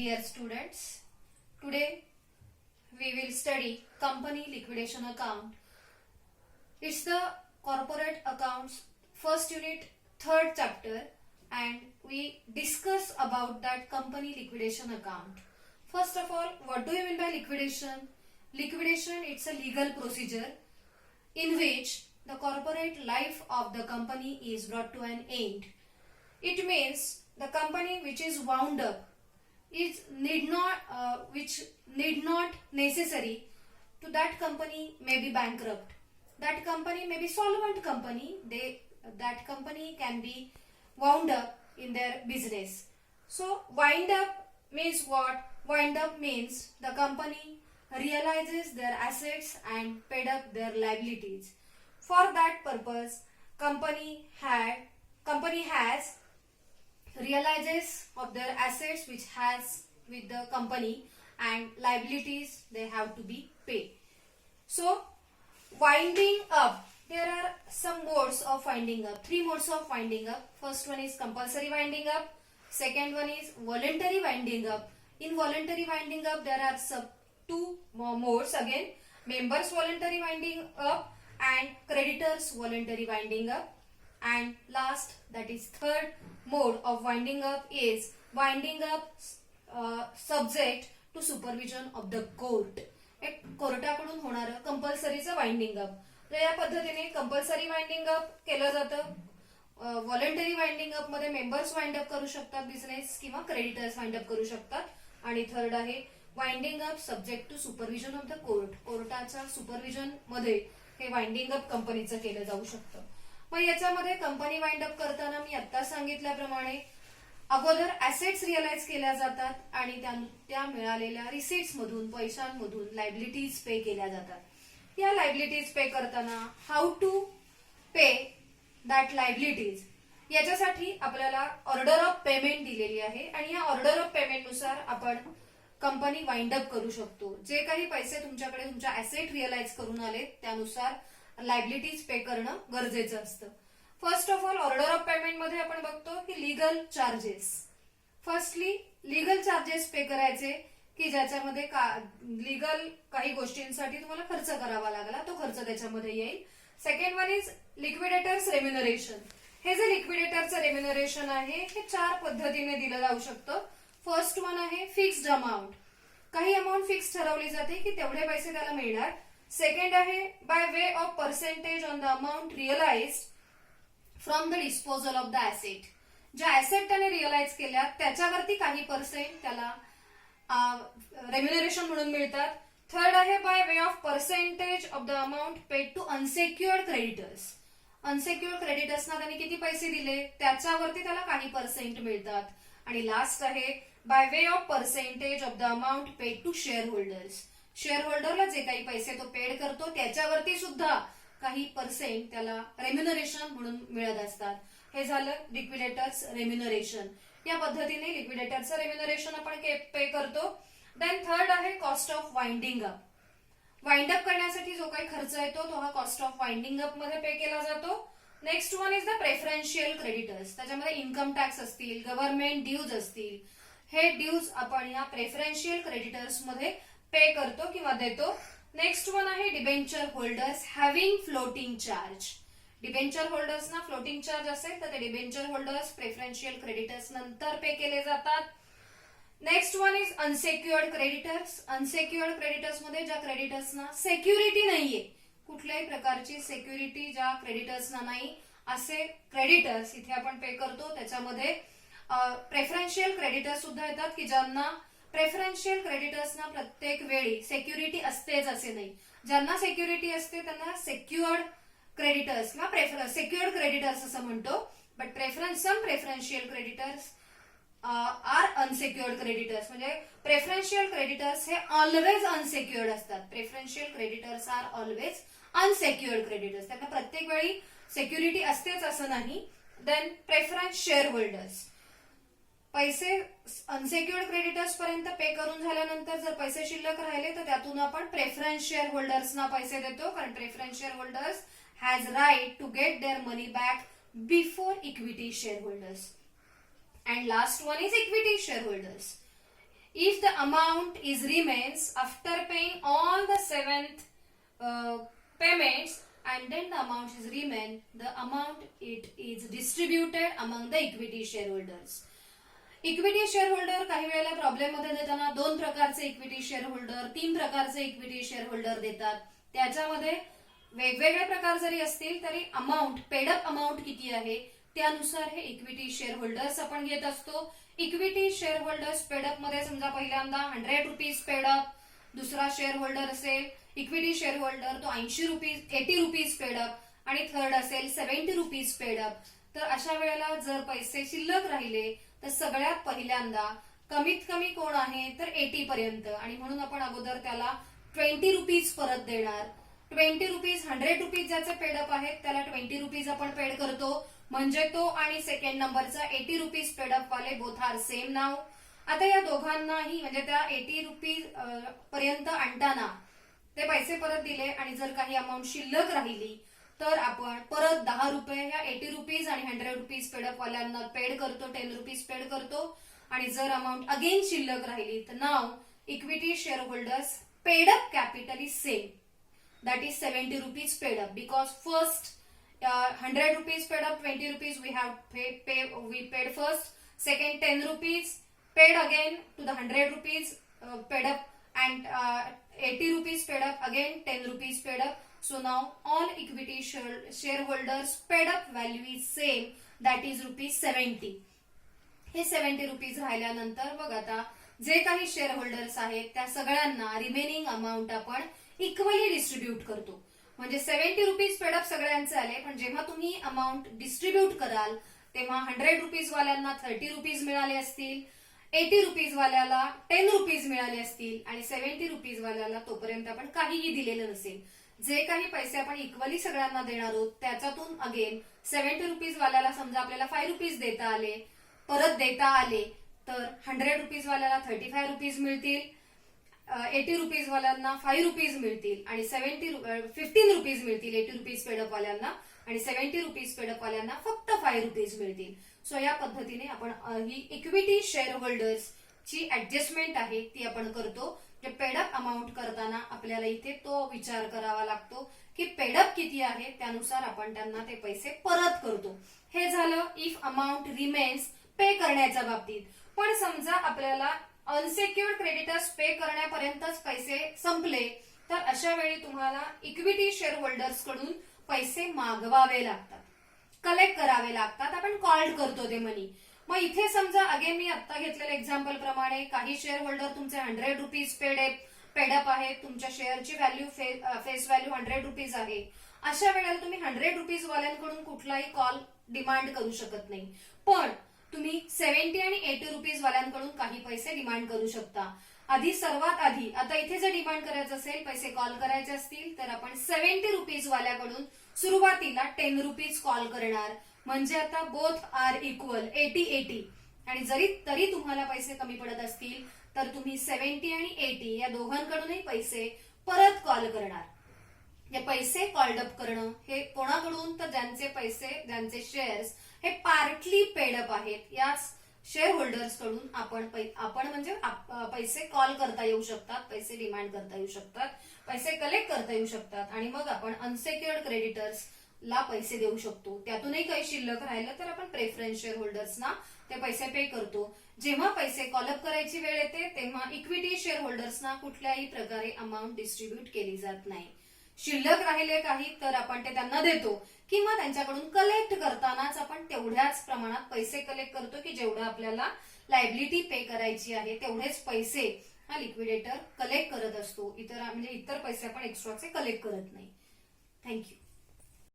Dear students, today we will study company liquidation account. It's the corporate accounts first unit, third chapter, and we discuss about that company liquidation account. First of all, what do you mean by liquidation? Liquidation, it's a legal procedure in which the corporate life of the company is brought to an end. It means the company which is wound up which need not necessary to that company may be bankrupt. That company may be solvent company. That company can be wound up in their business. So wind up means what? Wind up means the company realizes their assets and paid up their liabilities. For that purpose, company has realizes of their assets which has with the company and liabilities they have to be paid. So winding up, there are some modes of winding up, 3 modes of winding up. First one is compulsory winding up, second one is voluntary winding up. In voluntary winding up there are two more modes again, members voluntary winding up and creditors voluntary winding up. And last, that is third mode of winding up is winding up subject to supervision of the court. एक कोर्टाकडून होणारं कंपल्सरीचं winding up. तर या पद्धतीने compulsory winding up केलं जातं. Voluntary winding up मध्ये members wind up करू शकतात बिझनेस किंवा क्रेडिटर्स वाइंड अप करू शकतात. आणि थर्ड आहे winding up subject to supervision of the court. कोर्टाच्या सुपरविजन मध्ये हे वाइंडिंग अप कंपनीचं केलं जाऊ शकतं. मग याच्यामध्ये कंपनी वाइंड अप करताना मी आता सांगितल्याप्रमाणे अगोदर ऍसेट्स रिअलाइज केल्या जातात आणि त्या मिळालेल्या रिसीट्स मधून पैशांमधून लायबिलिटीज पे केल्या जातात. या लायबिलिटीज पे करताना how to pay that liabilities याच्यासाठी आपल्याला ऑर्डर ऑफ पेमेंट दिलेली आहे आणि या ऑर्डर ऑफ पेमेंट नुसार आपण कंपनी वाइंड अप करू शकतो. जे काही पैसे तुमच्याकडे तुमच्या ऍसेट रिअलाइज करून आले त्यानुसार लायबिलिटीज पे करणं गरजेचं असतं. First of all order of payment मध्ये आपण बघतो की legal charges. Firstly legal charges pay करायचे की ज्याच्यामध्ये लीगल काही गोष्टींसाठी तुम्हाला खर्च करावा लागला तो खर्च त्याच्यामध्ये येईल. Second one is liquidators remuneration. हे जे लिक्विडेटरचं रेम्युनरेशन आहे हे 4 पद्धतीने दिलं जाऊ शकतं. फर्स्ट वन आहे फिक्स्ड अमाऊंट. काही अमाऊंट फिक्स ठरवली जाते की तेवढे पैसे त्याला मिळणार. सेकंड आहे by way of percentage on the amount realised from the disposal of the asset. ज्या ऍसेट त्याने रिअलाइज केल्या त्याच्यावरती काही पर्सेंट त्याला रेम्युनरेशन म्हणून मिळतात. थर्ड आहे by way of percentage of the amount paid to unsecured creditors. Unsecured क्रेडिटर्सना त्यांनी किती पैसे दिले त्याच्यावरती त्याला काही पर्सेंट मिळतात. आणि लास्ट आहे by way of percentage of the amount paid to share holders. Share होल्डरला जे काही पैसे तो पेड करतो त्याच्यावरती सुद्धा काही पर्सेंट त्याला रेम्युनरेशन म्हणून मिळत असतात. हे झालं लिक्विडेटर्स रेम्युनरेशन. या पद्धतीने लिक्विडेटरचं रेम्युनरेशन आपण पे करतो. देन थर्ड आहे cost of winding up. Wind up करण्यासाठी जो काही खर्च येतो तो हा कॉस्ट ऑफ वाइंडिंग अप मध्ये पे केला जातो. Next one is the preferential creditors. त्याच्यामध्ये इन्कम टॅक्स असतील, गव्हर्नमेंट ड्यूज असतील. हे ड्यूज आपण या प्रेफरन्शियल क्रेडिटर्स मध्ये पे करतो किंवा देतो. नेक्स्ट वन आहे debenture holders having floating charge. Debenture होल्डर्सना फ्लोटिंग चार्ज असेल तर ते डिबेंचर होल्डर्स प्रेफरन्शियल क्रेडिटर्स नंतर पे केले जातात. Next one is unsecured creditors. Unsecured creditors मध्ये ज्या क्रेडिटर्सना सेक्युरिटी नाहीये, कुठल्याही प्रकारची सेक्युरिटी ज्या क्रेडिटर्सना नाही असे क्रेडिटर्स इथे आपण पे करतो. त्याच्यामध्ये प्रेफरन्शियल क्रेडिटर्स सुद्धा येतात की ज्यांना प्रेफरन्शियल क्रेडिटर्सना प्रत्येक वेळी सेक्युरिटी असतेच असे नाही. ज्यांना सेक्युरिटी असते त्यांना सेक्युअर्ड क्रेडिटर्स किंवा सेक्युअर्ड क्रेडिटर्स असं म्हणतो. But some preferential creditors are unsecured creditors. म्हणजे प्रेफरन्शियल क्रेडिटर्स हे ऑलवेज अनसेक्युअर्ड असतात. Preferential creditors are always unsecured creditors. त्यांना प्रत्येक वेळी सेक्युरिटी असतेच असं नाही. Then preference share holders. पैसे अनसेक्युअर्ड क्रेडिटर्स पर्यंत पे करून झाल्यानंतर जर पैसे शिल्लक राहिले तर त्यातून आपण प्रेफरन्स शेअर होल्डर्सना पैसे देतो. कारण preference share holders has right to get their money back before equity shareholders. And last one is equity shareholders. if the amount is remains after paying all the seventh payments and then the amount is remain, the amount it is distributed among the equity shareholders. Equity shareholder काही वेळेला problem मध्ये देताना दोन प्रकारचे equity shareholder, तीन प्रकारचे equity shareholder देतात. त्याच्यामध्ये वेगवेगळे प्रकार जरी असतील तरी अमाऊंट, पेडअप अमाऊंट किती आहे त्यानुसार हे इक्विटी शेअरहोल्डर्स आपण घेत असतो. इक्विटी शेअरहोल्डर्स पेडअप मध्ये समजा पहिल्यांदा 100 रुपीज पेडअप, दुसरा शेअरहोल्डर असेल इक्विटी शेअरहोल्डर तो 80 रुपीज पेडअप आणि थर्ड असेल 70 रुपीज पेडअप. तर अशा वेळेला जर पैसे शिल्लक राहिले तर सगळ्यात पहिल्यांदा कमीत कमी कोण आहे तर 80 पर्यंत, आणि म्हणून आपण अगोदर त्याला 20 रुपीज परत देणार. 20 रुपीज, 100 रुपीज ज्याचे पेडअप आहेत त्याला 20 रुपीज आपण पेड करतो, म्हणजे तो आणि सेकंड नंबरचा 80 रुपीज पेडअप वाले बोथ आर सेम नाव. आता या दोघांनाही म्हणजे त्या 80 रुपीज पर्यंत आणताना ते पैसे परत दिले आणि जर काही अमाऊंट शिल्लक राहिली तर आपण परत 10 रुपये ह्या 80 रुपीज आणि 100 रुपीज पेडअप वाल्यांना पेड करतो, 10 रुपीज पेड करतो. आणि जर अमाऊंट अगेन शिल्लक राहिली तर नाव equity shareholders paid up capital is same, that is 70 rupees paid up, because first 100 rupees paid up, 20 rupees we paid first, second 10 rupees paid again to the 100 rupees paid up, and 80 rupees paid up again, 10 rupees paid up. So now all equity shareholders paid up value is same, that is rupees 70. हे 70 rupees राहिल्यानंतर बघ आता जे काही share holders आहेत त्या सगळ्यांना remaining amount आपण इक्वली डिस्ट्रीब्यूट करतो. म्हणजे 70 रुपीज पेडअप सगळ्यांचे आले, पण जेव्हा तुम्ही अमाऊंट डिस्ट्रीब्यूट कराल तेव्हा 100 रुपीज वाल्यांना 30 रुपीज मिळाले असतील, 80 रुपीज वाल्याला 10 रुपीज मिळाले असतील आणि 70 रुपीज वाल्याला तोपर्यंत आपण काहीही दिलेलं नसेल. जे काही पैसे आपण इक्वली सगळ्यांना देणार आहोत त्याच्यातून अगेन 70 रुपीज वाल्याला समजा आपल्याला 5 रुपीज परत देता आले तर 100 रुपीज वाल्याला 35 रुपीज मिळतील, 80 रुपीज वाल्यांना 5 रुपीज मिळतील आणि 15 रुपीज मिळतील 80 रुपीज पेडअप वाल्यांना, आणि 70 रुपीज पेडअप वाल्यांना फक्त 5 रुपीज मिळतील. सो या पद्धतीने आपण ही इक्विटी शेअर होल्डर्स ची ऍडजस्टमेंट आहे ती आपण करतो. पेडअप अमाऊंट करताना आपल्याला इथे तो विचार करावा लागतो की पेडअप किती आहे त्यानुसार आपण त्यांना ते पैसे परत करतो. हे झालं इफ अमाऊंट रिमेन्स पे करण्याच्या बाबतीत. पण समजा आपल्याला अनसेक्युअर्ड क्रेडिटर्स पे करण्यापर्यंतच पैसे संपले तर अशा वेळी तुम्हाला इक्विटी शेअर होल्डर्स कडून पैसे मागवावे लागतात, कलेक्ट करावे लागतात. आपण कॉल्ड करतो ते मनी. मग इथे समजा अगेन मी आता घेतलेल्या एक्झाम्पल प्रमाणे काही शेअर होल्डर तुमचे 100 रुपीज पेडअप आहे, तुमच्या शेअरची व्हॅल्यू फेस व्हॅल्यू 100 रुपीज आहे. अशा वेळेला तुम्ही 100 रुपीज वाल्यांकडून कुठलाही कॉल डिमांड करू शकत नाही, पण तुम्ही 70 आणि 80 रुपीज वाल्यांकडून काही पैसे डिमांड करू शकता. सर्वात आधी आता इथे जर डिमांड करायचं असेल, पैसे कॉल करायचे असतील तर आपण 70 रुपीज वाल्याकडून सुरुवातीला 10 रुपीज कॉल करणार. म्हणजे आता बोथ आर इक्वल 80-80, आणि तरी तुम्हाला पैसे कमी पडत असतील तर तुम्ही 70 आणि 80 या दोघांकडूनही पैसे परत कॉल करणार. हे पैसे कॉल्ड अप करणं हे कोणाकडून तर ज्यांचे शेअर्स हे पार्टली पेडअप आहेत याच शेअर होल्डर्स कडून आपण म्हणजे पैसे कॉल करता येऊ शकतात, पैसे डिमांड करता येऊ शकतात, पैसे कलेक्ट करता येऊ शकतात, आणि मग आपण अनसेक्युअर्ड क्रेडिटर्स ला पैसे देऊ शकतो. त्यातूनही काही शिल्लक राहिलं तर आपण प्रेफरन्स शेअर होल्डर्सना ते पैसे पे करतो. जेव्हा पैसे कॉलअप करायची वेळ येते तेव्हा इक्विटी शेअर होल्डर्सना कुठल्याही प्रकारे अमाऊंट डिस्ट्रीब्यूट केली जात नाही. शिल्लक राहिले काही तर आपण ते त्यांना देतो किंवा त्यांच्याकडून कलेक्ट करतानाच आपण तेवढ्याच प्रमाणात पैसे कलेक्ट करतो की जेवढं आपल्याला लायबिलिटी पे करायची आहे तेवढेच पैसे हा लिक्विडेटर कलेक्ट करत असतो. इतर पैसे आपण एक्स्ट्राचे कलेक्ट करत नाही. थँक्यू.